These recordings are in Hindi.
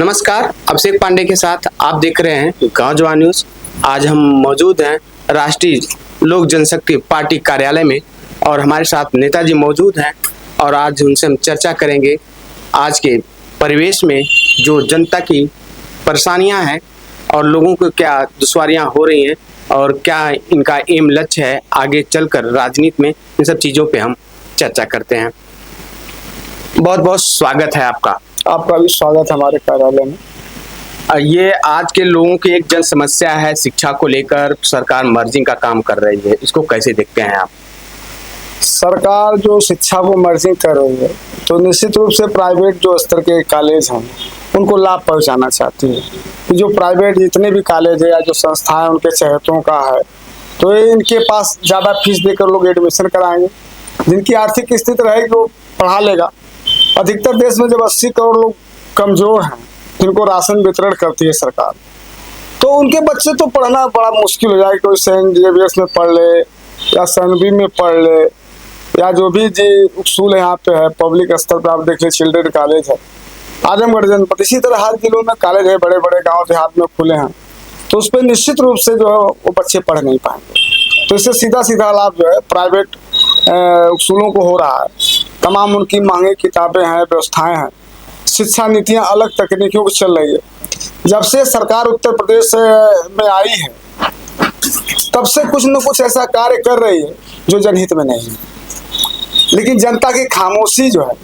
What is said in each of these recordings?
नमस्कार, अभिषेक पांडे के साथ आप देख रहे हैं गांव जवान न्यूज। आज हम मौजूद हैं राष्ट्रीय लोक जनशक्ति पार्टी कार्यालय में और हमारे साथ नेताजी मौजूद हैं और आज उनसे हम चर्चा करेंगे आज के परिवेश में जो जनता की परेशानियां हैं और लोगों को क्या दुश्वारियां हो रही हैं और क्या इनका एम लक्ष्य है आगे चलकर राजनीति में, इन सब चीज़ों पे हम चर्चा करते हैं। बहुत बहुत स्वागत है आपका भी स्वागत है हमारे कार्यालय में। ये आज के लोगों की एक जन समस्या है, शिक्षा को लेकर सरकार मर्जिंग का काम कर रही है, इसको कैसे देखते हैं आप? सरकार जो शिक्षा को मर्जिंग कर रही है तो निश्चित रूप से प्राइवेट जो स्तर के कॉलेज हैं उनको लाभ पहुंचाना चाहती है। जो प्राइवेट जितने भी कॉलेज है या जो संस्थाएं उनके चहेतों का है तो ये इनके पास ज़्यादा फीस देकर लोग एडमिशन कराएंगे। जिनकी आर्थिक स्थिति रहेगी वो पढ़ा लेगा। अधिकतर देश में जब 80 करोड़ लोग कमजोर हैं जिनको राशन वितरण करती है सरकार, तो उनके बच्चे तो पढ़ना बड़ा मुश्किल हो जाएगा। कोई सेंट जेवियर्स में पढ़ ले या सनबी में पढ़ ले या जो भी जी उसूल यहाँ पे है पब्लिक स्तर पर आप देख ले, चिल्ड्रेन कॉलेज है आजमगढ़ जनपद, इसी तरह हर जिलों में कॉलेज है, बड़े बड़े गाँव देहात में खुले हैं। तो उस पर निश्चित रूप से जो है वो बच्चे पढ़ नहीं पाएंगे। तो इससे सीधा सीधा लाभ जो है प्राइवेट उसूलों को हो रहा है। तमाम उनकी महंगी किताबें हैं, व्यवस्थाएं हैं, शिक्षा नीतियां अलग तकनीकों की चल रही है। जब से सरकार उत्तर प्रदेश में आई है तब से कुछ न कुछ ऐसा कार्य कर रही है जो जनहित में नहीं है, लेकिन जनता की खामोशी जो है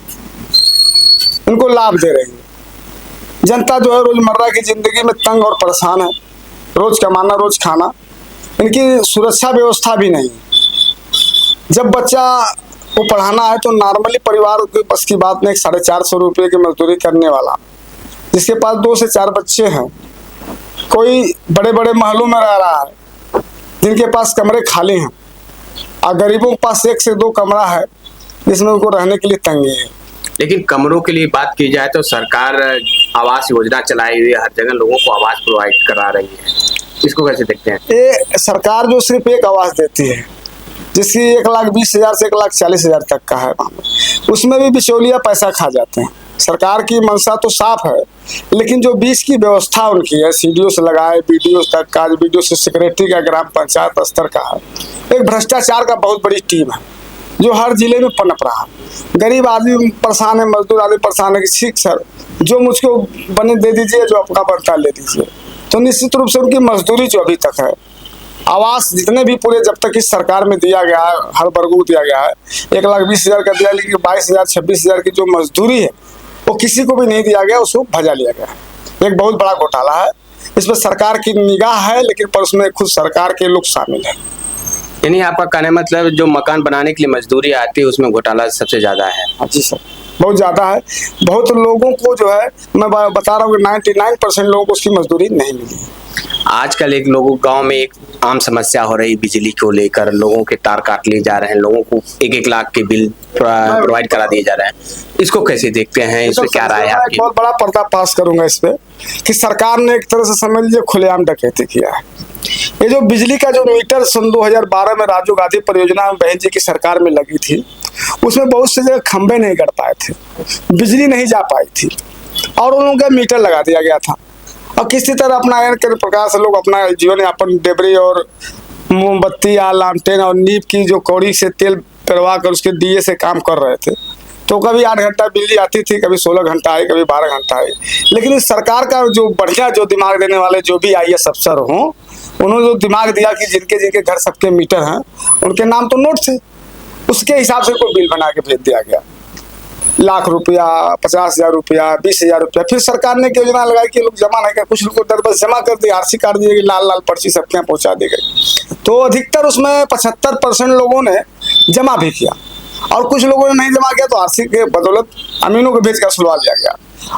उनको लाभ दे रही है। जनता जो है रोजमर्रा की जिंदगी में तंग और परेशान है, रोज कमाना रोज खाना, इनकी सुरक्षा व्यवस्था भी नहीं है। जब बच्चा को पढ़ाना है तो नॉर्मली परिवार के बस की बात नहीं। 450 रुपये की मजदूरी करने वाला जिसके पास 2 से 4 बच्चे हैं, कोई बड़े बड़े महलों में रह रहा है जिनके पास कमरे खाली हैं और गरीबों के पास 1 से 2 कमरा है जिसमें उनको रहने के लिए तंगी है। लेकिन कमरों के लिए बात की जाए तो सरकार आवास योजना चलाई हुई है, हर जगह लोगों को आवास प्रोवाइड करा रही है, इसको कैसे देखते हैं? ये सरकार जो सिर्फ एक आवास देती है जिसकी 1,20,000 से 1,40,000 तक का है, उसमें भी बिचौलिया पैसा खा जाते हैं। सरकार की मंशा तो साफ है, लेकिन जो बीच की व्यवस्था उनकी है, सीडीओ से लगाए बीडीओ तक का, बीडीओ से सेक्रेटरी का, ग्राम पंचायत स्तर का है, एक भ्रष्टाचार का बहुत बड़ी टीम है जो हर जिले में पनप रहा है। गरीब आदमी परेशान है, मजदूर आदमी परेशान है कि ठीक सर जो मुझको बने दे दीजिए, जो आपका बनता ले दीजिए। तो निश्चित रूप से उनकी मजदूरी जो अभी तक है, आवास जितने भी पूरे जब तक इस सरकार में दिया गया है, हर वर्ग को दिया गया है, 1,20,000 का दिया, लेकिन 22,000 26,000 की जो मजदूरी है वो किसी को भी नहीं दिया गया, उसको भजा लिया गया है। एक बहुत बड़ा घोटाला है, इसमें सरकार की निगाह है लेकिन पर उसमें खुद सरकार के लोग शामिल हैं। यानी आपका कहने मतलब जो मकान बनाने के लिए मजदूरी आती है उसमें घोटाला सबसे ज्यादा है? जी सर, बहुत ज़्यादा है। बहुत लोगों को जो है मैं बता रहा हूँ कि 99% लोगों को उसकी मजदूरी नहीं मिली। आजकल एक लोगों गांव में एक आम समस्या हो रही, बिजली को लेकर लोगों के तार काट लिए जा रहे हैं, लोगों को 1-1 लाख के बिल प्रोवाइड करा दिए जा रहे हैं, इसको कैसे देखते हैं? इस पे क्या राय है आपकी? बहुत बड़ा पर्दा पास करूंगा इस पे कि सरकार ने एक तरह से समझ लीजिए खुलेआम डकैती किया है। ये जो बिजली का जो मीटर सन 2012 में राजीव गांधी परियोजना में बहन जी की सरकार में लगी थी, उसमें बहुत से जगह खंभे नहीं गड़ पाए थे, बिजली नहीं जा पाई थी और उन लोगों का मीटर लगा दिया गया था। और किसी तरह अपना प्रकार से लोग अपना जीवन यापन डेबरी और मोमबत्ती या लालटेन और नीब की जो कौड़ी से तेल पिलवा कर उसके दिए से काम कर रहे थे। तो कभी 8 घंटा बिजली आती थी, कभी 16 घंटा आई, कभी 12 घंटा आई। लेकिन इस सरकार का जो बढ़िया जो दिमाग देने वाले जो भी IAS अफसर हों, उन्होंने जो दिमाग दिया कि जिनके जिनके घर सबके मीटर हैं उनके नाम तो नोट थे, उसके हिसाब से कोई बिल बना के भेज दिया गया। 1,00,000 रुपया, 50,000 रुपया, 20,000 रुपया। फिर सरकार ने योजना लगाई कि लोग जमा नहीं कर, कुछ लोग को दर बस जमा कर दिए, RC कार्ड दिए, लाल लाल पर्ची सबके यहाँ पहुँचा दी गई। तो अधिकतर उसमें 75% लोगों ने जमा भी किया और कुछ लोगों ने नहीं जमा किया तो RC के बदौलत अमीनों को भेज कर सुलवा लिया गया।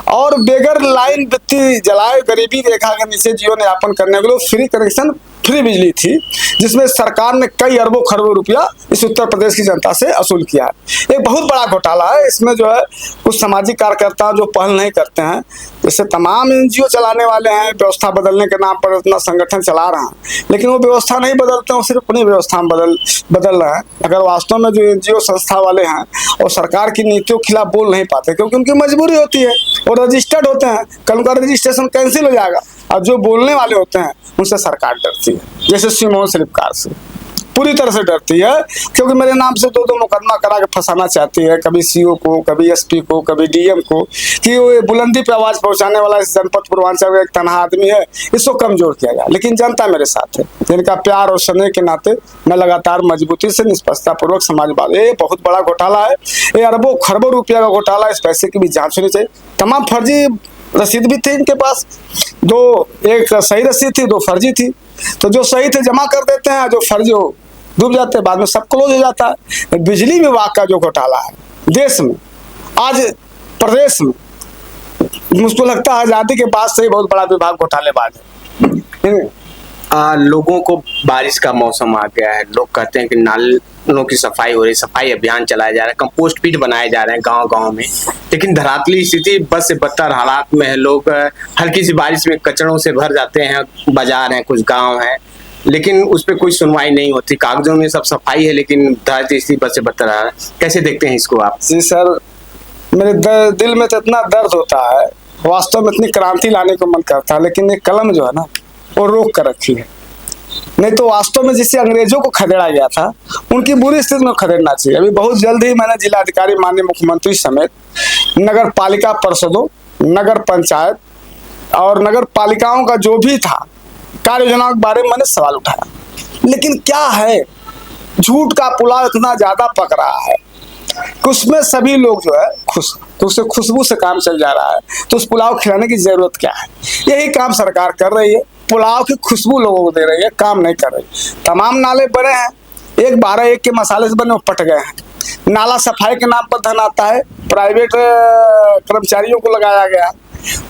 और बेगर लाइन बत्ती जलाए गरीबी रेखा के नीचे जीवन यापन करने के लिए फ्री कनेक्शन, फ्री बिजली थी, जिसमें सरकार ने कई अरबों खरबों रुपया इस उत्तर प्रदेश की जनता से वसूल किया है। एक बहुत बड़ा घोटाला है। इसमें जो है कुछ सामाजिक कार्यकर्ता जो पहल नहीं करते हैं, जैसे तमाम एनजीओ चलाने वाले हैं, व्यवस्था बदलने के नाम पर इतना संगठन चला रहे हैं, लेकिन वो व्यवस्था नहीं बदलते हैं, सिर्फ अपनी व्यवस्था में बदल रहे हैं। अगर वास्तव में जो एनजीओ संस्था वाले हैं और सरकार की नीतियों के खिलाफ बोल नहीं पाते, क्योंकि उनकी मजबूरी होती है, और रजिस्टर्ड होते हैं, कल उनका रजिस्ट्रेशन कैंसिल हो जाएगा। अब जो बोलने वाले होते हैं उनसे सरकार डरती है, जैसे सिमोन स्लिपकार से पूरी तरह से डरती है, क्योंकि मेरे नाम से दो मुकदमा करा के फंसाना चाहती है, कभी सीओ को, कभी एसपी को, कभी डीएम को, कि वो बुलंदी पे आवाज पहुंचाने वाला इस जनपद पूर्वांचल का एक तनहा आदमी है, इसको कमजोर किया जाए। लेकिन जनता मेरे साथ है, जिनका प्यार और स्नेह के नाते मैं लगातार मजबूती से निष्पक्षता पूर्वक समाजवादी, ये बहुत बड़ा घोटाला है, ये अरबों खरबों रुपया का घोटाला, इस पैसे की भी जांच होनी चाहिए। तमाम फर्जी रसीद भी थी इनके पास, एक सही रसीद थी, 2 फर्जी थी। तो जो सही थे जमा कर देते हैं, जो फर्जी हो डूब जाते हैं, बाद में सब क्लोज हो जाता है। बिजली विभाग का जो घोटाला है देश में, आज प्रदेश में, मुझको लगता है आजादी के बाद से ही बहुत बड़ा विभाग घोटालेबाज है। लोगों को बारिश का मौसम आ गया है, लोग कहते हैं कि नालों की सफाई हो रही, सफाई अभियान चलाया जा रहा है, कंपोस्ट पीट बनाए जा रहे हैं गांव-गांव में, लेकिन धरातली स्थिति बस से बदतर हालात में है। लोग हल्की सी बारिश में कचड़ों से भर जाते हैं, बाजार हैं, कुछ गांव हैं, लेकिन उस पर कोई सुनवाई नहीं होती। कागजों में सब सफाई है, लेकिन धरातली स्थिति बस से बदतर है। कैसे देखते हैं इसको आप? जी सर, मेरे दिल में तो इतना दर्द होता है, वास्तव में इतनी क्रांति लाने को मन करता है, लेकिन ये कलम जो है ना वो रोक कर रखी है। नहीं तो वास्तव में जिससे अंग्रेजों को खदेड़ा गया था, उनकी बुरी स्थिति में खदेड़ना चाहिए। अभी बहुत जल्द ही मैंने जिलाधिकारी, माननीय मुख्यमंत्री समेत नगर पालिका परिषदों, नगर पंचायत और नगर पालिकाओं का जो भी था कार्य योजनाओं के बारे में मैंने सवाल उठाया, लेकिन क्या है, झूठ का पुलाव इतना ज्यादा पक रहा है कि उसमें सभी लोग जो है खुशबू से काम चल जा रहा है। तो उस पुलाव खिलाने की जरूरत क्या है? यही काम सरकार कर रही है, पुलाव की खुशबू लोगों को दे रही है, काम नहीं कर रही। तमाम नाले बने हैं, 1/12 के मसाले से बने, वो पट गए हैं। नाला सफाई के नाम पर धन आता है, प्राइवेट कर्मचारियों को लगाया गया,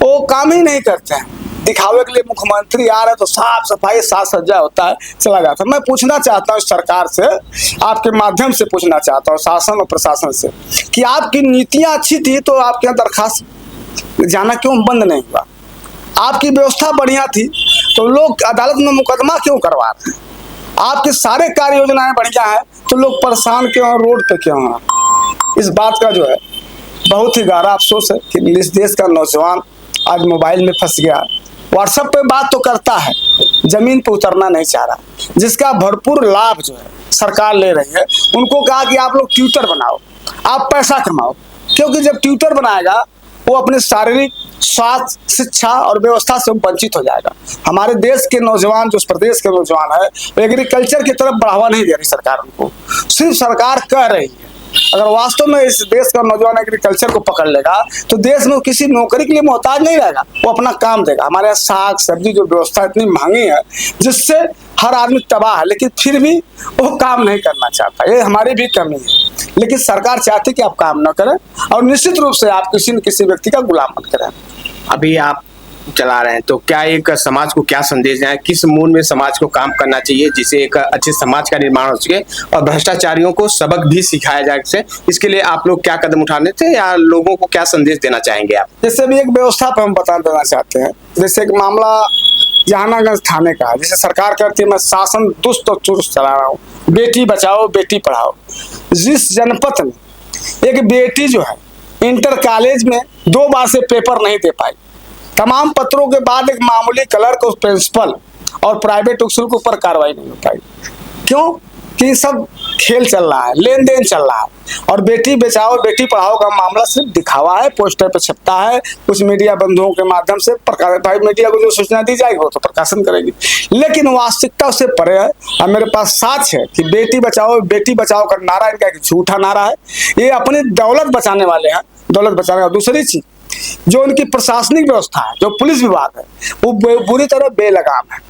वो काम ही नहीं करते हैं। दिखावे के लिए मुख्यमंत्री आ रहे तो साफ सफाई साज सज्जा होता है, चला जाता है। मैं पूछना चाहता हूँ सरकार से, आपके माध्यम से पूछना चाहता हूँ शासन और प्रशासन से, कि आपकी नीतियां अच्छी थी तो आपके यहाँ दरखास्त जाना क्यों बंद नहीं हुआ? आपकी व्यवस्था बढ़िया थी तो लोग अदालत में मुकदमा क्यों करवा रहे हैं? आपके सारे कार्य योजनाएं बढ़िया है तो लोग परेशान क्यों, रोड पे क्यों हैं? इस बात का जो है बहुत ही गहरा अफसोस है कि इस देश का नौजवान आज मोबाइल में फंस गया, व्हाट्सएप पे बात तो करता है, जमीन पे उतरना नहीं चाह रहा, जिसका भरपूर लाभ जो है सरकार ले रही है। उनको कहा कि आप लोग ट्यूटर बनाओ, आप पैसा कमाओ, क्योंकि जब ट्यूटर बनाएगा वो अपने शारीरिक स्वास्थ्य, शिक्षा और व्यवस्था से वंचित हो जाएगा। हमारे देश के नौजवान, जो उस प्रदेश के नौजवान है, वो एग्रीकल्चर की तरफ बढ़ावा नहीं दे रही सरकार उनको। सिर्फ सरकार कह रही है, अगर वास्तव में इस देश का नौजवान एग्रीकल्चर को पकड़ लेगा तो देश में किसी नौकरी के लिए मोहताज नहीं रहेगा, वो अपना काम देगा। हमारे यहाँ साग सब्जी जो व्यवस्था इतनी महंगी है जिससे हर आदमी तबाह है, लेकिन फिर भी वो काम नहीं करना चाहता। ये हमारी भी कमी है, लेकिन सरकार चाहती कि आप काम न करें और निश्चित रूप से आप किसी न किसी व्यक्ति का गुलाम मत करें। अभी आप चला रहे हैं तो क्या एक समाज को क्या संदेश दें, किस मूड में समाज को काम करना चाहिए जिससे एक अच्छे समाज का निर्माण हो सके और भ्रष्टाचारियों को सबक भी सिखाया जा सके? इसके लिए आप लोग क्या कदम उठाने थे या लोगों को क्या संदेश देना चाहेंगे आप? जैसे भी एक व्यवस्था पर हम बता देना चाहते हैं, जैसे एक मामला जहानागंज थाने का, जैसे सरकार कहती है मैं शासन दुष्ट और चुस्त चला रहा हूँ, बेटी बचाओ बेटी पढ़ाओ। जिस जनपद में एक बेटी जो है इंटर कॉलेज में 2 बार से पेपर नहीं दे पाई, तमाम पत्रों के बाद एक मामूली क्लर्क और प्रिंसिपल और प्राइवेट उसूल के ऊपर कार्रवाई नहीं हो पाई। क्यों? कि सब खेल चल रहा है, लेन देन चल रहा है, और बेटी बचाओ बेटी पढ़ाओ का मामला सिर्फ दिखावा है, पोस्टर पे छपता है, कुछ मीडिया बंधुओं के माध्यम से भाई मीडिया को जो सूचना दी जाएगी वो तो प्रकाशन करेगी, लेकिन वास्तविकता उससे परे है। और मेरे पास साक्ष्य है कि बेटी बचाओ का नारा इनका एक झूठा नारा है। ये अपनी दौलत बचाने वाले हैं, दौलत बचाने का। दूसरी चीज, जो उनकी प्रशासनिक व्यवस्था है, जो पुलिस विभाग है, वो बुरी तरह बेलगाम है।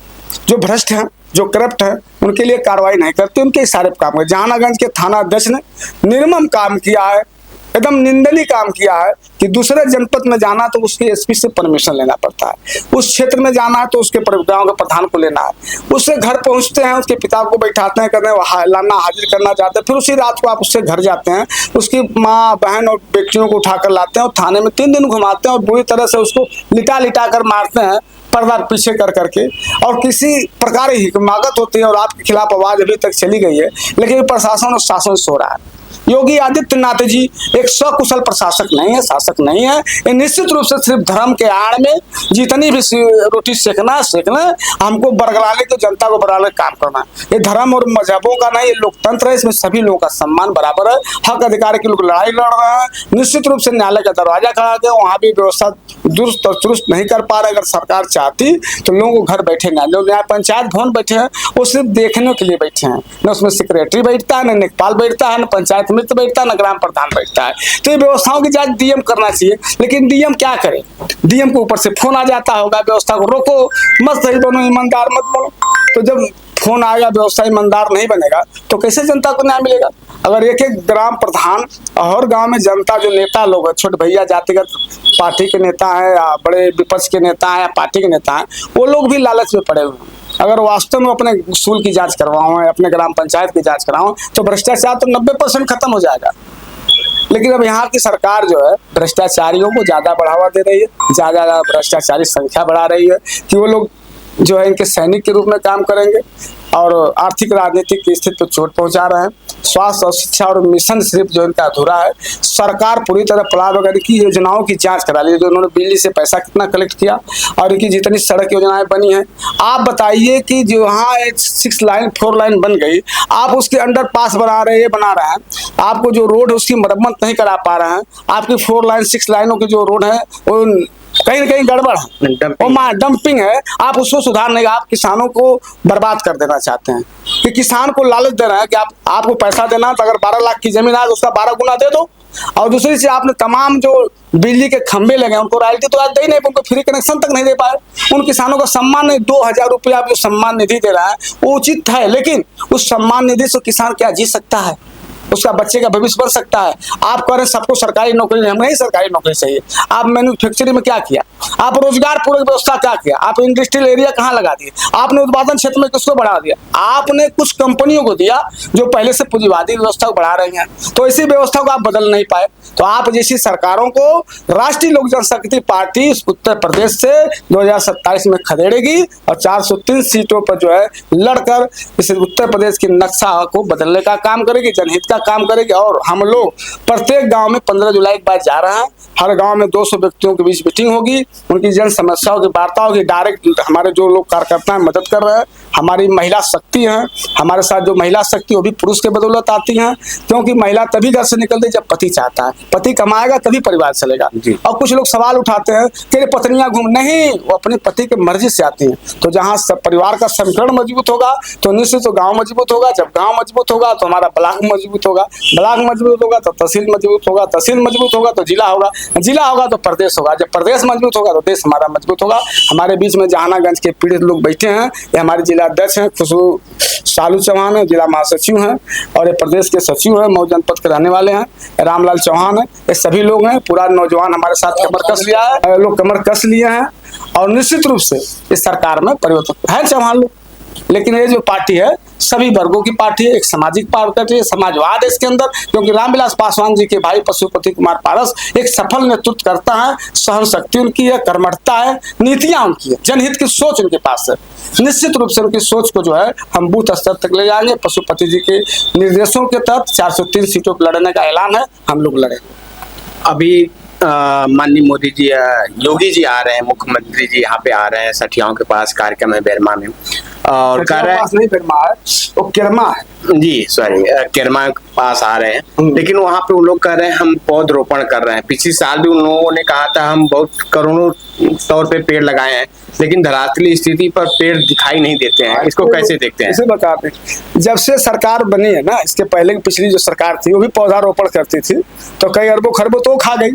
जो भ्रष्ट हैं, जो करप्ट हैं, उनके लिए कार्रवाई नहीं करती, उनके इशारे पर काम करते। जहानागंज के थाना अध्यक्ष ने निर्मम काम किया है, एकदम निंदनीय काम किया है कि दूसरे जनपद में जाना तो उसके एसपी से परमिशन लेना पड़ता है, उस क्षेत्र में जाना है तो उसके गांव के प्रधान को लेना है, उससे घर पहुंचते हैं, उसके पिता को बैठाते हैं, कहते हैं लाना हाजिर करना चाहते हैं, फिर उसी रात को आप उससे घर जाते हैं, उसकी माँ बहन और बेटियों को उठाकर लाते हैं और थाने में 3 दिन घुमाते हैं और बुरी तरह से उसको लिटा कर मारते हैं, पर्दा पीछे कर करके। और किसी प्रकार की हिमाकत होती है और आपके खिलाफ आवाज अभी तक चली गई है, लेकिन प्रशासन और शासन सो रहा है। योगी आदित्यनाथ जी एक सकुशल प्रशासक नहीं है, शासक नहीं है। ये निश्चित रूप से सिर्फ धर्म के आड़ में जितनी भी रोटी सेकना हमको बरगलाने को, जनता को बरगलाने का काम करना। ये धर्म और मजहबों का नहीं, ये लोकतंत्र है, इसमें सभी लोगों का सम्मान बराबर है। हक अधिकार के लोग लड़ाई लड़ रहे हैं। निश्चित रूप से न्यायालय का दरवाजा खड़ा है, वहां भी व्यवस्था दुरुस्त और चुरुस्त नहीं कर पा रहे। अगर सरकार चाहती तो लोगों को घर बैठे न्याय पंचायत भवन बैठे हैं, वो सिर्फ देखने के लिए बैठे हैं। न उसमें सेक्रेटरी बैठता है, न लेखपाल बैठता है, न पंचायत मित्र बैठता है, न ग्राम प्रधान बैठता है। तो ये व्यवस्थाओं की जांच डीएम करना चाहिए, लेकिन डीएम क्या करे? डीएम के ऊपर से फोन आ जाता होगा, व्यवस्था को रोको, मत सही बनो, ईमानदार मत बनो। तो जब फोन आएगा, व्यवस्था ईमानदार नहीं बनेगा तो कैसे जनता को न्याय मिलेगा? अगर एक एक ग्राम प्रधान और गांव में जनता, जो नेता लोग हैं, छोटे भैया जातिगत पार्टी के नेता हैं या बड़े विपक्ष के नेता हैं या पार्टी के नेता हैं, वो लोग भी लालच में पड़े हुए हैं। अगर वास्तव में अपने उसूल की जांच करवाओ, अपने ग्राम पंचायत की जांच कराओ, तो भ्रष्टाचार तो 90% खत्म हो जाएगा। लेकिन अब यहाँ की सरकार जो है भ्रष्टाचारियों को ज्यादा बढ़ावा दे रही है, ज्यादा भ्रष्टाचारी संख्या बढ़ा रही है कि वो लोग जो है इनके सैनिक के रूप में काम करेंगे और आर्थिक राजनीतिक की स्थिति को चोट पहुंचा रहे हैं। स्वास्थ्य और शिक्षा और मिशन सिर्फ जो इनका अधूरा है। सरकार पूरी तरह प्लान वगैरह की योजनाओं की जांच करा ली, जो उन्होंने बिजली से पैसा कितना कलेक्ट किया और इनकी जितनी सड़क योजनाएं बनी हैं। आप बताइए कि जो यहाँ 6 लाइन 4 लाइन बन गई, आप उसके अंडर पास बना रहे हैं, आपको जो रोड है उसकी मरम्मत नहीं करा पा रहे हैं। आपकी 4 लाइन 6 लाइनों की जो रोड है वो कहीं न कहीं गड़बड़ है, वो डंपिंग है। आप उसको सुधार नहीं, आप किसानों को बर्बाद कर देना चाहते हैं कि किसान को लालच दे रहे हैं कि आपको पैसा देना, तो अगर 12 लाख की जमीन है तो उसका 12 गुना दे दो। और दूसरी से आपने तमाम जो बिजली के खंभे लगे उनको रॉयल्टी तो आज दे ही नहीं, उनको फ्री कनेक्शन तक नहीं दे पाए। उन किसानों का सम्मान नहीं, 2000 रुपया जो सम्मान निधि दे रहा है वो उचित है, लेकिन उस सम्मान निधि से किसान क्या जी सकता है? उसका बच्चे का भविष्य बढ़ सकता है। आप कह रहे हैं सबको सरकारी नौकरी, हम नहीं सरकारी नौकरी चाहिए। आप मैन्युफैक्चरिंग में क्या किया? आप रोजगार पूर्वक व्यवस्था क्या किया? आप इंडस्ट्रियल एरिया कहाँ लगा दिए? आपने उत्पादन क्षेत्र में किसको बढ़ा दिया? आपने कुछ कंपनियों को दिया जो पहले से पूंजीवादी व्यवस्था को बढ़ा रही हैं, तो इसी व्यवस्था को आप बदल नहीं पाए। तो आप जैसी सरकारों को राष्ट्रीय लोक जनशक्ति पार्टी उत्तर प्रदेश से 2027 में खदेड़ेगी और 403 सीटों पर जो है लड़कर इस उत्तर प्रदेश के नक्शा को बदलने का काम करेगी, जनहित का काम करेगी। और हम लोग प्रत्येक गांव में 15 जुलाई के बाद जा रहे हैं, हर गांव में 200 व्यक्तियों के बीच मीटिंग होगी, उनकी जन समस्याओं की वार्ता होगी। डायरेक्ट हमारे जो लोग कार्यकर्ता हैं मदद कर रहे हैं, हमारी महिला शक्ति है, हमारे साथ जो महिला शक्ति वो भी पुरुष के बदौलत आती हैं, क्योंकि महिला तभी घर से निकलती जब पति चाहता है, पति कमाएगा तभी परिवार चलेगा। और कुछ लोग सवाल उठाते हैं कि पत्नियां घूम, नहीं, वो अपने पति के मर्जी से आती हैं। तो जहाँ परिवार का संगठन मजबूत होगा तो निश्चित तो गाँव मजबूत होगा, जब गाँव मजबूत होगा तो हमारा ब्लॉक मजबूत होगा, ब्लॉक मजबूत होगा तो तहसील मजबूत होगा, तहसील मजबूत होगा तो जिला होगा, जिला होगा तो प्रदेश होगा, जब प्रदेश मजबूत होगा तो देश हमारा मजबूत होगा। हमारे बीच में जहानागंज के पीड़ित लोग बैठे हैं, ये हमारे जिला अध्यक्ष हैं खुशबू सालू चौहान है, जिला महासचिव हैं, और ये प्रदेश के सचिव हैं, मऊ जनपद के रहने वाले हैं, रामलाल चौहान है। ये सभी लोग हैं, पूरा नौजवान हमारे साथ कमर कस लिया है, लोग कमर कस लिए हैं। और निश्चित रूप से इस सरकार में परिवर्तन है चौहान लोग, लेकिन ये जो पार्टी है सभी वर्गों की पार्टी है, एक सामाजिक पार्टी है, समाजवाद है इसके अंदर, क्योंकि रामविलास पासवान जी के भाई पशुपति कुमार पारस एक सफल नेतृत्व करता है, सहन शक्ति उनकी है, कर्मठता है, नीतियां उनकी है, जनहित की सोच उनके पास है। निश्चित रूप से उनकी सोच को जो है हम बूथ स्तर तक ले जाएंगे। पशुपति जी के निर्देशों के तहत 403 सीटों पर लड़ने का ऐलान है, हम लोग लड़ेंगे। अभी माननीय मोदी जी, योगी जी आ रहे हैं, मुख्यमंत्री जी यहाँ पे आ रहे हैं, सठियाओं के पास कार्यक्रम है बेरमा में, और कर रहे हैं, नहीं बेरमा है, वो किरमा है जी, सॉरी, किरमा के पास आ रहे हैं। लेकिन वहाँ पे वो लोग कह रहे हैं हम पौधरोपण कर रहे हैं। पिछले साल भी उन लोगों ने कहा था हम बहुत करोड़ों तौर पे पेड़ लगाए हैं, लेकिन धरातली स्थिति पर पेड़ दिखाई नहीं देते हैं। इसको कैसे देखते हैं? इसे बताते हैं, जब से सरकार बनी है ना, इसके पहले की पिछली जो सरकार थी वो भी पौधारोपण करती थी, तो कई अरबों खरबों तो खा गई।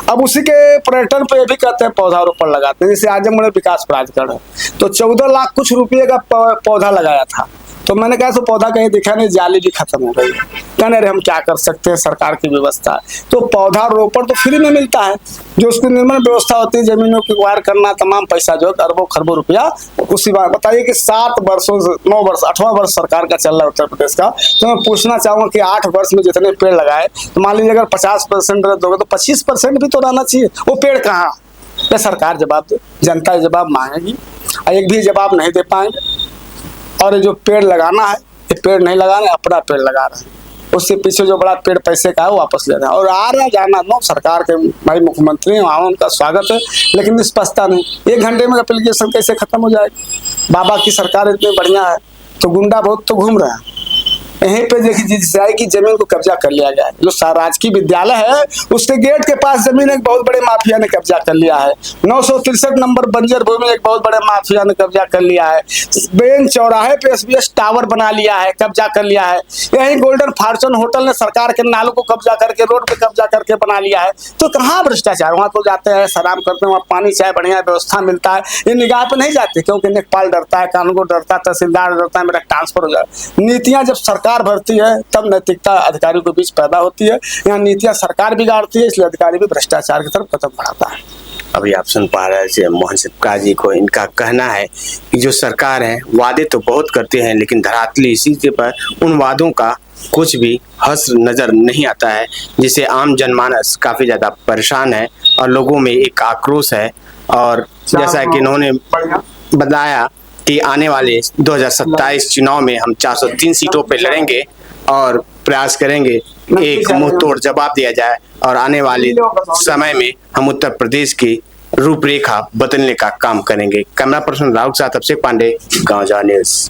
अब उसी के पर्यटन पे भी कहते हैं पौधारोपण लगाते हैं। जैसे आजमगढ़ विकास प्राधिकरण है तो 14 लाख कुछ रुपये का पौधा लगाया था, तो मैंने कहा तो पौधा कहीं दिखा नहीं, जाली भी खत्म हो गई। कहने अरे हम क्या कर सकते हैं, सरकार की व्यवस्था है। तो पौधा रोपण तो फ्री में मिलता है, जो उसकी निर्माण व्यवस्था होती है, जमीनों की वायर करना, तमाम पैसा जो अरबों खरबों रुपया उसी बार। बताइए कि 7 वर्षों से 9 वर्ष 8वां वर्ष सरकार का चल रहा है उत्तर प्रदेश का। तो मैं पूछना चाहूंगा कि 8 वर्ष में जितने पेड़ लगाए, तो मान लीजिए अगर 50% दोगे तो 25% भी तो रहना चाहिए। वो पेड़ कहाँ? ये सरकार जवाब दे, जनता जवाब मांगेगी, एक भी जवाब नहीं दे पाएंगे। और ये जो पेड़ लगाना है, ये पेड़ नहीं लगाना है, अपना पेड़ लगा रहे हैं। उससे पीछे जो बड़ा पेड़ पैसे का है वो वापस ले रहे हैं। और आ रहा जाना नो सरकार के भाई मुख्यमंत्री हैं, वहाँ उनका स्वागत है, लेकिन निष्पक्षता नहीं। 1 घंटे में एप्लीकेशन कैसे खत्म हो जाएगी? बाबा की सरकार इतनी बढ़िया है तो गुंडा बहुत तो घूम रहे हैं। यहीं पे देखिए जिस की जमीन को कब्जा कर लिया गया है। जो राजकीय विद्यालय है उसके गेट के पास जमीन एक बहुत बड़े माफिया ने कब्जा कर लिया है। 963 नंबर बंजर भूमि एक बहुत बड़े माफिया ने कब्जा कर लिया है। बेंच चौराहे पे SBS टावर बना लिया है, कब्जा कर लिया है। यही गोल्डन फॉर्चून होटल ने सरकार के नालों को कब्जा करके, रोड पे कब्जा करके बना लिया है। तो कहाँ भ्रष्टाचार? वहाँ तो जाते हैं, सलाम करते हैं, वहाँ पानी चाय बढ़िया व्यवस्था मिलता है। ये निगाह पे नहीं जाते क्योंकि लेखपाल डरता है, कानून डरता है, तहसीलदार डरता है मेरा ट्रांसफर हो जाए। नीतियां जब सरकार भरती है तब नैतिकता अधिकारियों के बीच पैदा होती है। यहाँ नीतियां सरकार बिगाड़ती है, इसलिए अधिकारी भी भ्रष्टाचार की तरफ कदम बढ़ाता है। अभी आप सुन पा रहे थे मोहन सतकार जी को। इनका कहना है कि जो सरकार है वादे तो बहुत करते हैं, लेकिन धरातली इसी पर उन वादों का कुछ भी हश्र नजर नहीं आता है, जिससे आम जनमानस काफी ज्यादा परेशान है और लोगों में एक आक्रोश है। और जैसा कि इन्होंने बताया कि आने वाले 2027 चुनाव में हम 403 सीटों पे लड़ेंगे और प्रयास करेंगे एक मुंह तोड़ जवाब दिया जाए, और आने वाले समय में हम उत्तर प्रदेश की रूपरेखा बदलने का काम करेंगे। कैमरा पर्सन राहुल के साथ अभिषेक पांडे, गांव जान न्यूज़।